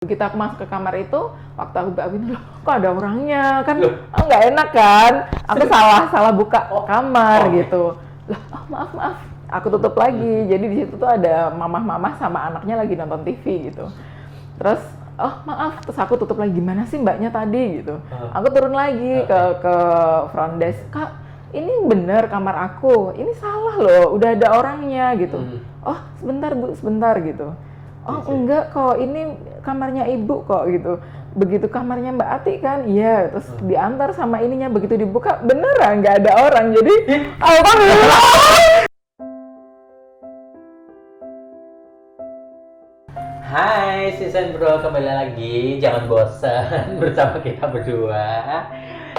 Begitu aku masuk ke kamar itu, waktu aku buka pintu, loh kok ada orangnya, kan nggak enak kan, aku salah buka kamar gitu. Lah, maaf, aku tutup lagi. Jadi di situ tuh ada mamah sama anaknya lagi nonton TV gitu. Terus, maaf, terus aku tutup lagi, gimana sih mbaknya tadi gitu. Aku turun lagi ke front desk, Kak, ini bener kamar aku, ini salah loh, udah ada orangnya gitu. Oh, sebentar Bu, sebentar gitu. Oh enggak kok, ini kamarnya ibu kok gitu. Begitu kamarnya Mbak Ati kan, iya. Terus diantar sama ininya, begitu dibuka beneran nggak ada orang. Jadi alhamdulillah. Hai Season Bro, kembali lagi, jangan bosan bersama kita berdua.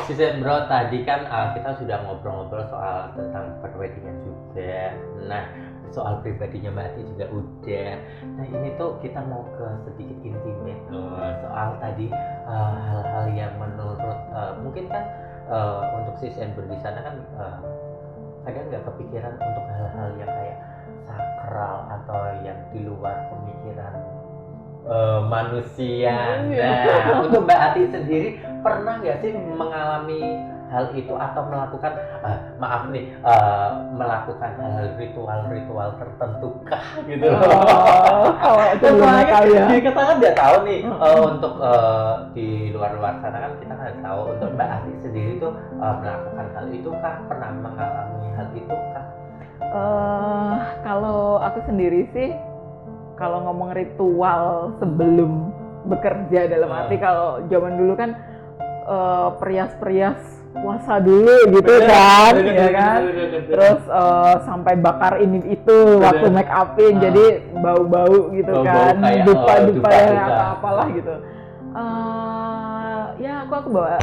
Season Bro, tadi kan kita sudah ngobrol-ngobrol soal tentang preweddingan juga. Nah, soal pribadinya Mbak Ati juga udah. Nah, ini tuh kita mau ke sedikit intimate soal tadi hal-hal yang menurut mungkin kan untuk Season Bro di sana kan ada nggak kepikiran untuk hal-hal yang kayak sakral atau yang di luar pemikiran manusia. Nah, untuk Mbak Ati sendiri pernah nggak sih mengalami hal itu atau melakukan melakukan hal ritual tertentu kah gitu loh? Kalau itu belum kali ya. Kita kan nggak tahu nih untuk di luar sana kan kita nggak tahu. Untuk Mbak Ati sendiri tuh melakukan hal itu kah? Pernah mengalami hal itu kah? Kalau aku sendiri sih, kalau ngomong ritual sebelum bekerja dalam arti kalau zaman dulu kan perias puasa dulu gitu kan, ya kan. Terus sampai bakar ini itu waktu make upin, jadi bau-bau gitu kan, dupa ya apalah gitu. Ya aku bawa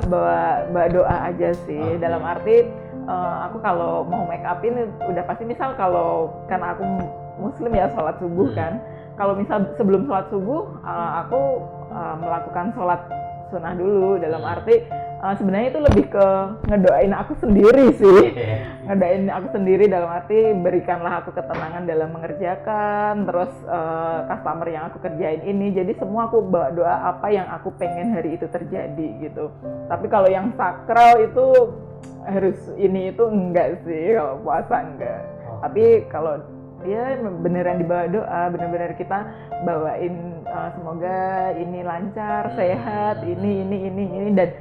doa aja sih, dalam arti aku kalau mau make upin udah pasti, misal kalau kan aku muslim ya, sholat subuh kan. Kalau misal sebelum sholat subuh aku melakukan sholat sunnah dulu, dalam arti sebenarnya itu lebih ke ngedoain aku sendiri sih. Ngedoain aku sendiri dalam arti berikanlah aku ketenangan dalam mengerjakan, terus customer yang aku kerjain ini, jadi semua aku bawa doa apa yang aku pengen hari itu terjadi gitu. Tapi kalau yang sakral itu harus ini itu enggak sih, kalau puasa enggak. Tapi kalau ya beneran dibawa doa, bener-bener kita bawain semoga ini lancar, sehat, ini dan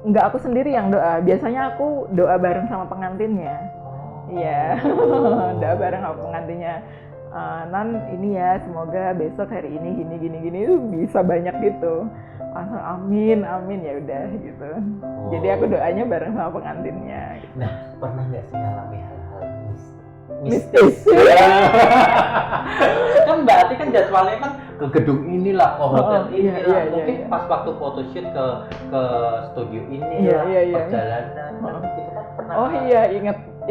nggak aku sendiri yang doa, biasanya aku doa bareng sama pengantinnya. Iya. Doa bareng sama pengantinnya. Nan ini ya, semoga besok hari ini gini itu bisa banyak gitu. Langsung amin ya udah gitu. Jadi aku doanya bareng sama pengantinnya gitu. Nah, pernah nggak sih ngalami hal-hal mistis? Kan Mbak Ati kan jadwalnya kan ke gedung inilah, ke hotel inilah, mungkin pas waktu photoshoot ke studio inilah, perjalanan kan gitu kan pernah.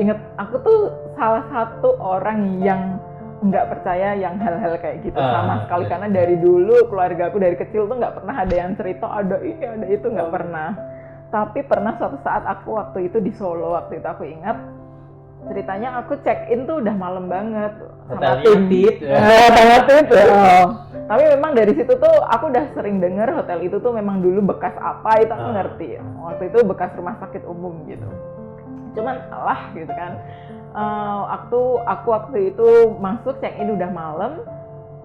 Ingat aku tuh salah satu orang yang nggak percaya yang hal-hal kayak gitu sama sekali, karena dari dulu keluarga aku dari kecil tuh nggak pernah ada yang cerita ada ini ada itu, nggak pernah. Tapi pernah suatu saat aku waktu itu di Solo, waktu itu aku ingat ceritanya aku check in tuh udah malam banget sama tim. Tapi memang dari situ tuh aku udah sering denger hotel itu tuh memang dulu bekas apa itu aku ngerti. Waktu itu bekas rumah sakit umum gitu. Cuman alah gitu kan. Aku waktu itu masuk check in udah malam.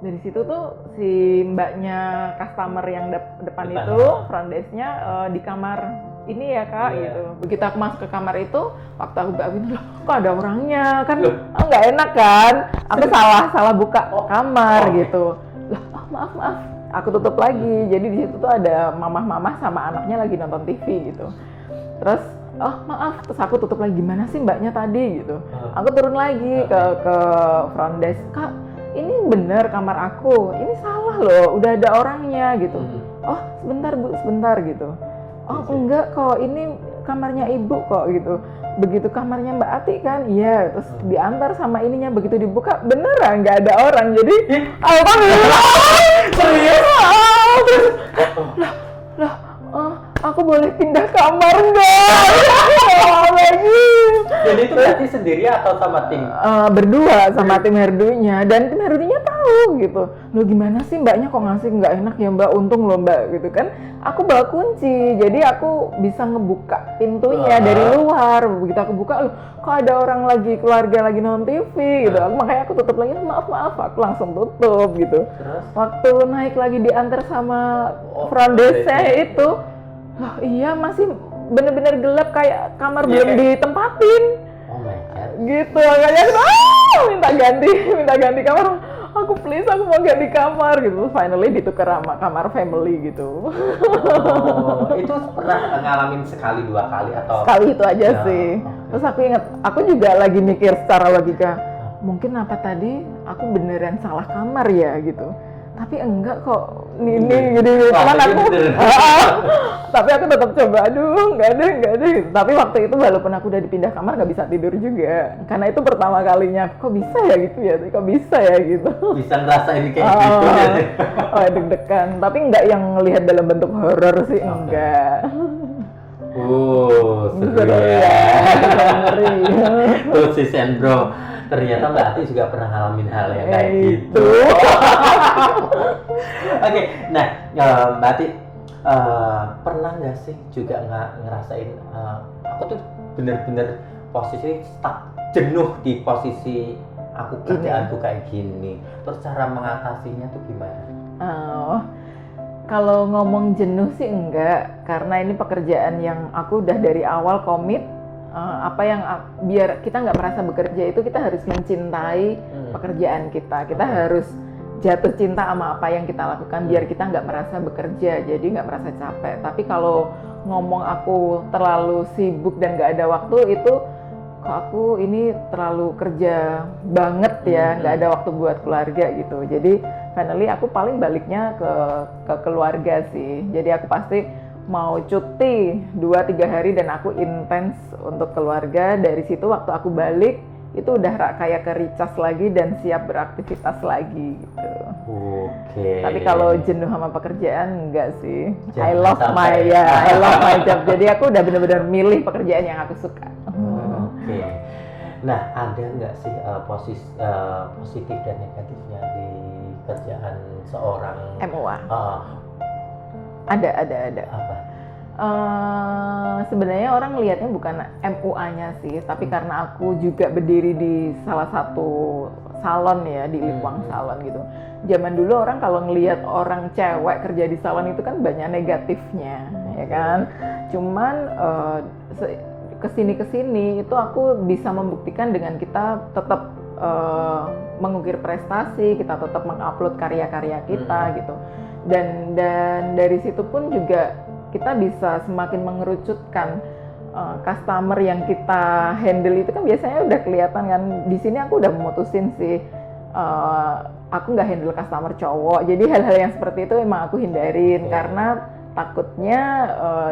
Dari situ tuh si mbaknya customer yang depan itu, front desk-nya di kamar ini ya Kak gitu. Begitu aku masuk ke kamar itu, waktu aku buka pintu, loh kok ada orangnya, kan nggak enak kan. Aku salah buka kamar gitu. Lah, maaf, aku tutup lagi. Jadi di situ tuh ada mamah sama anaknya lagi nonton TV gitu. Terus maaf, terus aku tutup lagi, gimana sih mbaknya tadi gitu. Aku turun lagi ke front desk, Kak, ini bener kamar aku, ini salah loh, udah ada orangnya gitu. Oh sebentar Bu, sebentar gitu. Oh enggak kok, ini kamarnya ibu kok gitu. Begitu kamarnya Mbak Ati kan, iya. Terus diantar sama ininya, begitu dibuka beneran nggak ada orang. Jadi alhamdulillah. Aku boleh pindah kamar nggak? Oh my lagi. Jadi itu berarti sendiri atau sama tim? Berdua sama tim herdunya, dan tim herdunya tahu gitu. Lo gimana sih mbaknya kok ngasih nggak enak ya mbak, untung lo mbak gitu kan. Aku bawa kunci, jadi aku bisa ngebuka pintunya dari luar. Begitu aku buka, loh kok ada orang lagi, keluarga lagi nonton TV gitu. Makanya aku tutup lagi, maaf, aku langsung tutup gitu. Terus? Waktu naik lagi diantar sama front desk-nya itu, loh iya masih bener-bener gelap kayak kamar belum ditempatin. Oh my god. Gitu, makanya aku minta ganti kamar. Aku please, aku mau ganti kamar gitu. Terus finally ditukar sama kamar family gitu. Oh, itu pernah ngalamin sekali dua kali atau? Sekali itu aja sih. Okay. Terus aku ingat, aku juga lagi mikir secara logika, mungkin apa tadi aku beneran salah kamar ya gitu. Tapi enggak kok, ini gini. Cuman aku, tapi aku tetap coba, aduh nggak ada gitu. Tapi waktu itu walaupun aku udah dipindah kamar nggak bisa tidur juga, karena itu pertama kalinya. Kok bisa ya gitu ya? Kok bisa ya gitu? Bisa ngerasain kayak gitu ya? Oh deg-degan. Tapi nggak yang ngelihat dalam bentuk horor sih, enggak. Seru ya. Ngeri. Tuh si Sandro, ternyata Mbak Ati juga pernah ngalamin hal yang kayak gitu. Oke, nah Mbak Ati pernah nggak sih juga ngerasain aku tuh bener-bener posisi stuck, jenuh di posisi aku kerjaanku kayak gini. Terus cara mengatasinya tuh gimana? Kalau ngomong jenuh sih enggak, karena ini pekerjaan yang aku udah dari awal komit. Biar kita nggak merasa bekerja itu, kita harus mencintai pekerjaan kita. Kita harus jatuh cinta sama apa yang kita lakukan biar kita nggak merasa bekerja, jadi nggak merasa capek. Tapi kalau ngomong aku terlalu sibuk dan nggak ada waktu, itu kok aku ini terlalu kerja banget ya, nggak ada waktu buat keluarga gitu. Jadi finally aku paling baliknya ke keluarga sih. Jadi aku pasti mau cuti 2-3 hari dan aku intens untuk keluarga. Dari situ waktu aku balik itu udah kayak ke recharge lagi dan siap beraktivitas lagi gitu. Oke. Tapi kalau jenuh sama pekerjaan enggak sih. I Jangan love sampai. I love my job. Jadi aku udah benar-benar milih pekerjaan yang aku suka. Oke. Nah, ada nggak sih positif dan negatifnya di kerjaan seorang MUA? Ada. Apa? Sebenarnya orang lihatnya bukan MUA-nya sih, tapi karena aku juga berdiri di salah satu salon ya, di Likwang Salon gitu. Zaman dulu orang kalau ngelihat orang cewek kerja di salon itu kan banyak negatifnya, ya kan. Cuman kesini itu aku bisa membuktikan dengan kita tetap mengukir prestasi, kita tetap mengupload karya-karya kita gitu. Dan dari situ pun juga kita bisa semakin mengerucutkan customer yang kita handle itu kan biasanya udah kelihatan kan. Di sini aku udah memutusin sih, aku nggak handle customer cowok. Jadi hal-hal yang seperti itu emang aku hindarin karena takutnya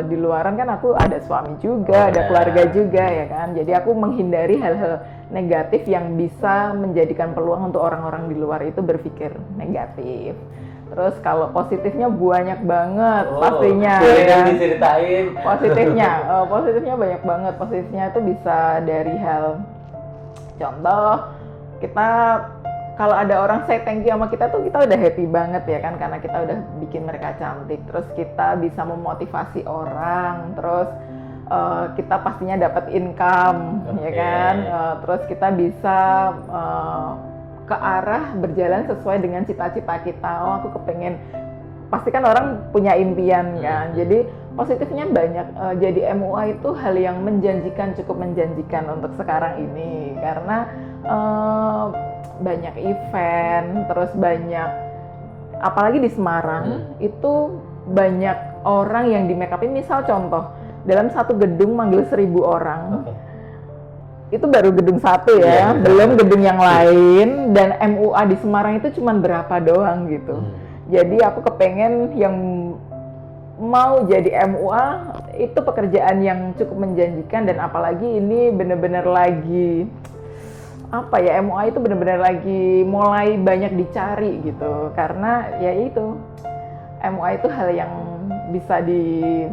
di luaran kan aku ada suami juga, ada keluarga juga ya kan. Jadi aku menghindari hal-hal negatif yang bisa menjadikan peluang untuk orang-orang di luar itu berpikir negatif. Terus kalau positifnya banyak banget pastinya. Boleh diceritain. Positifnya banyak banget. Positifnya itu bisa dari hal, contoh kita kalau ada orang say thank you sama kita tuh kita udah happy banget ya kan, karena kita udah bikin mereka cantik. Terus kita bisa memotivasi orang. Terus kita pastinya dapat income, ya kan. Terus kita bisa ke arah berjalan sesuai dengan cita-cita kita. Oh, aku kepengen, pasti kan orang punya impian kan. Jadi positifnya banyak. Jadi MUA itu hal yang menjanjikan, cukup menjanjikan untuk sekarang ini karena banyak event, terus banyak, apalagi di Semarang itu banyak orang yang di make upin. Misal contoh, dalam satu gedung manggil 1.000 orang. Itu baru gedung satu ya, belum gedung yang lain. Dan MUA di Semarang itu cuma berapa doang gitu. Jadi aku kepengen yang mau jadi MUA itu pekerjaan yang cukup menjanjikan, dan apalagi ini benar-benar lagi apa ya, MUA itu benar-benar lagi mulai banyak dicari gitu. Karena ya itu, MUA itu hal yang bisa di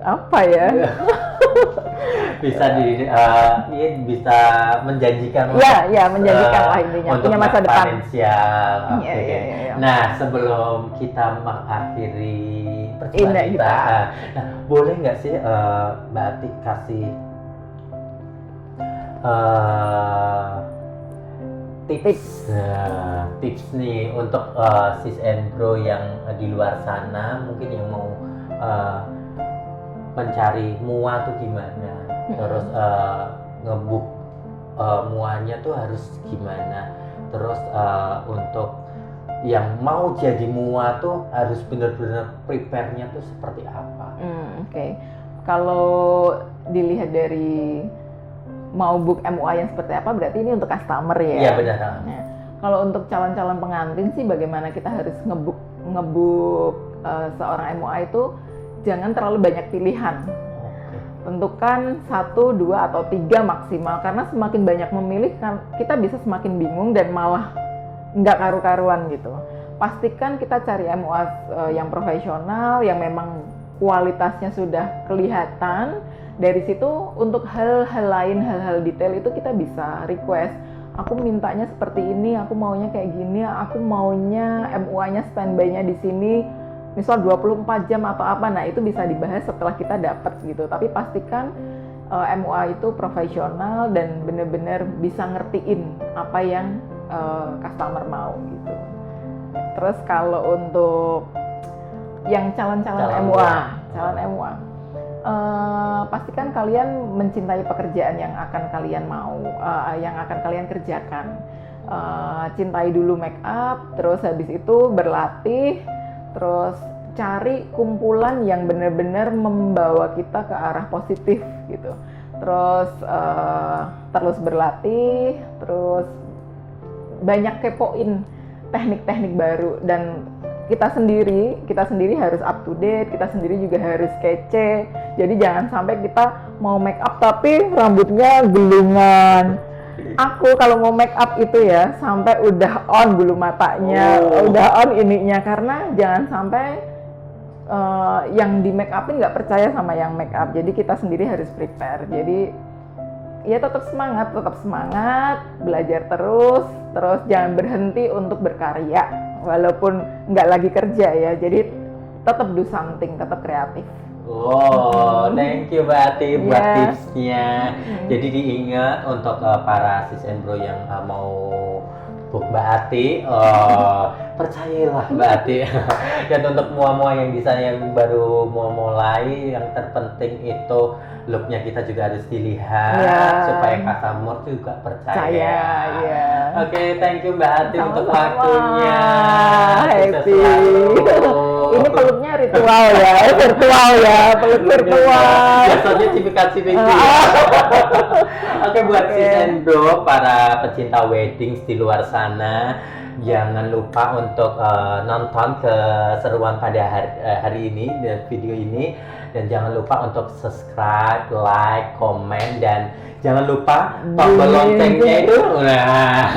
apa ya? bisa bisa menjanjikan Iya, menjanjikan lah intinya, untuk punya masa depan. finansial. Iya, Oke. iya. Nah, sebelum kita mengakhiri perjumpaan Indah kita, kita. nah boleh nggak sih Mbak Ati kasih tips tips nih untuk sis and bro yang di luar sana mungkin yang mau mencari mua tuh gimana, terus ngebook muanya tuh harus gimana, terus untuk yang mau jadi mua tuh harus benar-benar prepare-nya tuh seperti apa? Oke. Kalau dilihat dari mau book MUA yang seperti apa, berarti ini untuk customer ya? Iya benar. Nah, kalau untuk calon-calon pengantin sih bagaimana kita harus ngebook seorang MUA itu jangan terlalu banyak pilihan. Tentukan 1, 2, atau 3 maksimal, karena semakin banyak memilih kan kita bisa semakin bingung dan malah nggak karu-karuan gitu. Pastikan kita cari MUA yang profesional, yang memang kualitasnya sudah kelihatan. Dari situ untuk hal-hal lain, hal-hal detail itu kita bisa request. Aku mintanya seperti ini, aku maunya kayak gini, aku maunya MUA-nya standby-nya di sini, misal 24 jam atau apa. Nah itu bisa dibahas setelah kita dapat gitu. Tapi pastikan MUA itu profesional dan benar-benar bisa ngertiin apa yang customer mau gitu. Terus kalau untuk yang calon-calon MUA, pastikan kalian mencintai pekerjaan yang akan kalian mau, yang akan kalian kerjakan. Cintai dulu make up, terus habis itu berlatih, terus cari kumpulan yang benar-benar membawa kita ke arah positif gitu. Terus berlatih, terus banyak kepoin teknik-teknik baru, dan kita sendiri harus up to date, kita sendiri juga harus kece. Jadi jangan sampai kita mau make up tapi rambutnya gelungan. Aku kalau mau make up itu ya sampai udah on bulu matanya, udah on ininya, karena jangan sampai yang di make upin nggak percaya sama yang make up. Jadi kita sendiri harus prepare. Jadi ya tetap semangat, belajar terus jangan berhenti untuk berkarya. Walaupun nggak lagi kerja ya, jadi tetap do something, tetap kreatif. Thank you Mbak Ati buat tipsnya. Jadi diingat untuk para sis and bro yang mau book Mbak Ati, percayalah Mbak Ati. Dan untuk mua-mua yang di sana yang baru mau mulai, yang terpenting itu looknya kita juga harus dilihat supaya customer juga percaya. Oke, thank you Mbak Ati untuk waktunya. Happy. Ini peluknya ritual ya, virtual ya, peluk virtual. Biasanya cipika-cipiki. Oke, buat sis and bro, para pecinta weddings di luar sana, jangan lupa untuk nonton keseruan pada hari ini, video ini. Dan jangan lupa untuk subscribe, like, komen, dan jangan lupa tombol loncengnya itu. Nah,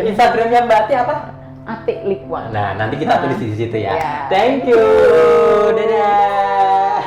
Instagramnya Mbak Ati apa? Ati Likwan. Nah, nanti kita tulis di situ ya. Yeah. Thank you. Dadah.